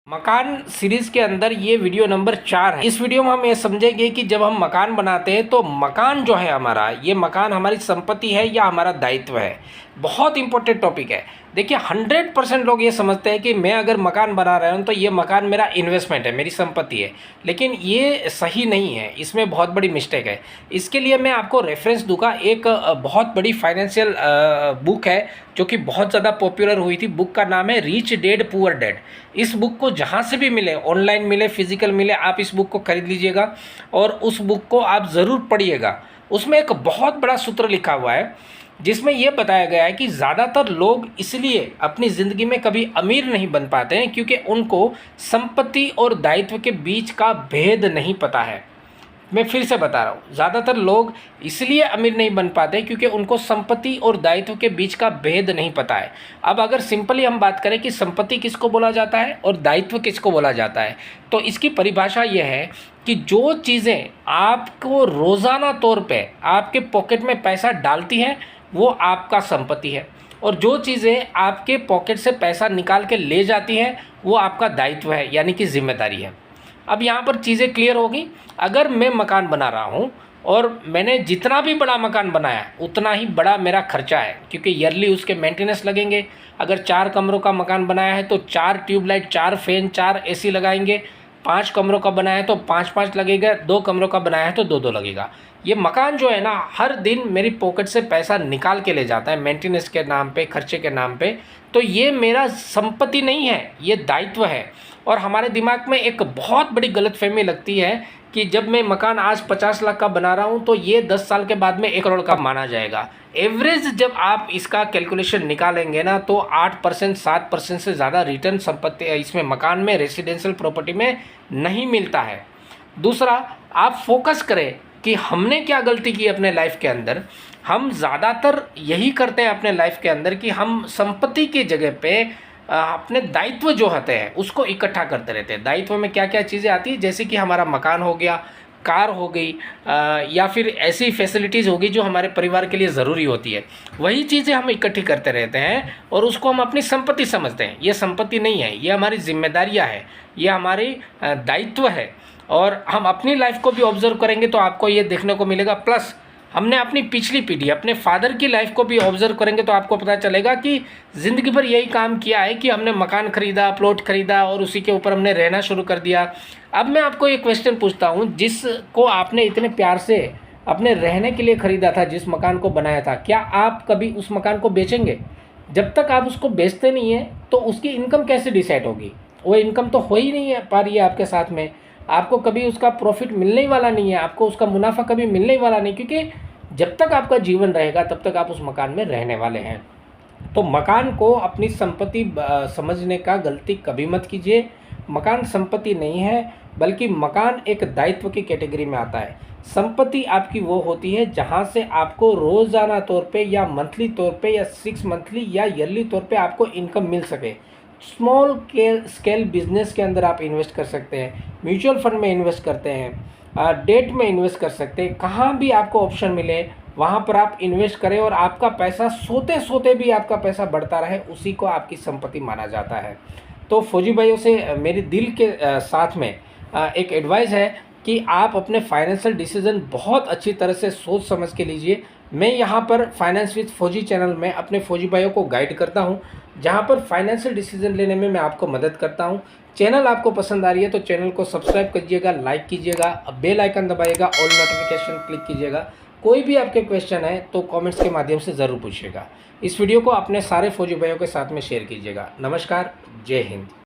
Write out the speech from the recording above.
मकान सीरीज के अंदर ये वीडियो नंबर 4 है। इस वीडियो में हम ये समझेंगे कि जब हम मकान बनाते हैं तो मकान जो है हमारा, ये मकान हमारी संपत्ति है या हमारा दायित्व है। बहुत इंपॉर्टेंट टॉपिक है। देखिए 100% लोग ये समझते हैं कि मैं अगर मकान बना रहा हूँ तो ये मकान मेरा इन्वेस्टमेंट है, मेरी संपत्ति है, लेकिन ये सही नहीं है। इसमें बहुत बड़ी मिस्टेक है। इसके लिए मैं आपको रेफरेंस दूंगा। एक बहुत बड़ी फाइनेंशियल बुक है जो कि बहुत ज़्यादा पॉपुलर हुई थी। बुक का नाम है रिच डैड पुअर डैड। इस बुक को जहाँ से भी मिले, ऑनलाइन मिले, फिजिकल मिले, आप इस बुक को खरीद लीजिएगा और उस बुक को आप ज़रूर पढ़िएगा। उसमें एक बहुत बड़ा सूत्र लिखा हुआ है जिसमें यह बताया गया है कि ज़्यादातर लोग इसलिए अपनी ज़िंदगी में कभी अमीर नहीं बन पाते हैं क्योंकि उनको संपत्ति और दायित्व के बीच का भेद नहीं पता है। मैं फिर से बता रहा हूँ, ज़्यादातर लोग इसलिए अमीर नहीं बन पाते क्योंकि उनको संपत्ति और दायित्व के बीच का भेद नहीं पता है। अब अगर सिंपली हम बात करें कि संपत्ति किसको बोला जाता है और दायित्व किसको बोला जाता है, तो इसकी परिभाषा यह है कि जो चीज़ें आपको रोज़ाना तौर पे आपके पॉकेट में पैसा डालती हैं वो आपका संपत्ति है, और जो चीज़ें आपके पॉकेट से पैसा निकाल के ले जाती हैं वो आपका दायित्व है, यानी कि जिम्मेदारी है। अब यहाँ पर चीज़ें क्लियर होगी। अगर मैं मकान बना रहा हूँ और मैंने जितना भी बड़ा मकान बनाया उतना ही बड़ा मेरा खर्चा है, क्योंकि ईयरली उसके मेंटेनेंस लगेंगे। अगर 4 कमरों का मकान बनाया है तो 4 ट्यूबलाइट, 4 फैन, 4 एसी लगाएंगे। 5 कमरों का बनाया है तो 5-5 लगेगा। 2 कमरों का बनाया है तो 2-2 लगेगा। ये मकान जो है ना, हर दिन मेरी पॉकेट से पैसा निकाल के ले जाता है मेंटेनेंस के नाम पे, खर्चे के नाम पे। तो ये मेरा संपत्ति नहीं है, ये दायित्व है। और हमारे दिमाग में एक बहुत बड़ी गलतफहमी लगती है कि जब मैं मकान आज 50 लाख का बना रहा हूँ तो ये 10 साल के बाद में 1 करोड़ का माना जाएगा। एवरेज जब आप इसका कैलकुलेशन निकालेंगे ना तो 8% 7% से ज़्यादा रिटर्न संपत्ति इसमें मकान में, रेसिडेंशियल प्रॉपर्टी में नहीं मिलता है। दूसरा, आप फोकस करें कि हमने क्या गलती की अपने लाइफ के अंदर। हम ज़्यादातर यही करते हैं अपने लाइफ के अंदर कि हम संपत्ति की जगह पे अपने दायित्व जो होते हैं उसको इकट्ठा करते रहते हैं। दायित्व में क्या क्या चीज़ें आती है, जैसे कि हमारा मकान हो गया, कार हो गई, या फिर ऐसी फैसिलिटीज़ होगी जो हमारे परिवार के लिए ज़रूरी होती है। वही चीज़ें हम इकट्ठी करते रहते हैं और उसको हम अपनी संपत्ति समझते हैं। ये संपत्ति नहीं है, ये हमारी जिम्मेदारियाँ है, ये हमारी दायित्व है। और हम अपनी लाइफ को भी ऑब्जर्व करेंगे तो आपको ये देखने को मिलेगा। प्लस हमने अपनी पिछली पीढ़ी, अपने फादर की लाइफ को भी ऑब्जर्व करेंगे तो आपको पता चलेगा कि ज़िंदगी भर यही काम किया है कि हमने मकान खरीदा, प्लॉट खरीदा और उसी के ऊपर हमने रहना शुरू कर दिया। अब मैं आपको एक क्वेश्चन पूछता हूँ, जिसको आपने इतने प्यार से अपने रहने के लिए ख़रीदा था, जिस मकान को बनाया था, क्या आप कभी उस मकान को बेचेंगे? जब तक आप उसको बेचते नहीं हैं तो उसकी इनकम कैसे डिसाइड होगी? वो इनकम तो हो ही नहीं है पा रही है आपके साथ में। आपको कभी उसका प्रॉफिट मिलने ही वाला नहीं है, आपको उसका मुनाफा कभी मिलने ही वाला नहीं, क्योंकि जब तक आपका जीवन रहेगा तब तक आप उस मकान में रहने वाले हैं। तो मकान को अपनी संपत्ति समझने का गलती कभी मत कीजिए। मकान संपत्ति नहीं है, बल्कि मकान एक दायित्व की कैटेगरी में आता है। संपत्ति आपकी वो होती है जहाँ से आपको रोज़ाना तौर पे या मंथली तौर पे या 6 मंथली या ईयरली तौर पे आपको इनकम मिल सके। स्मॉल स्केल बिजनेस के अंदर आप इन्वेस्ट कर सकते हैं, म्यूचुअल फंड में इन्वेस्ट करते हैं, डेट में इन्वेस्ट कर सकते हैं। कहाँ भी आपको ऑप्शन मिले वहाँ पर आप इन्वेस्ट करें और आपका पैसा सोते सोते भी आपका पैसा बढ़ता रहे, उसी को आपकी संपत्ति माना जाता है। तो फौजी भाइयों से मेरे दिल के साथ में एक एडवाइस है कि आप अपने फाइनेंशियल डिसीजन बहुत अच्छी तरह से सोच समझ के लीजिए। मैं यहाँ पर फाइनेंस विद फौजी चैनल में अपने फौजी भाइयों को गाइड करता हूँ, जहाँ पर फाइनेंशियल डिसीजन लेने में मैं आपको मदद करता हूँ। चैनल आपको पसंद आ रही है तो चैनल को सब्सक्राइब कीजिएगा, लाइक कीजिएगा, बेल आइकन दबाइएगा, ऑल नोटिफिकेशन क्लिक कीजिएगा। कोई भी आपके क्वेश्चन है तो कमेंट्स के माध्यम से ज़रूर पूछिएगा। इस वीडियो को अपने सारे फौजी भाइयों के साथ में शेयर कीजिएगा। नमस्कार, जय हिंद।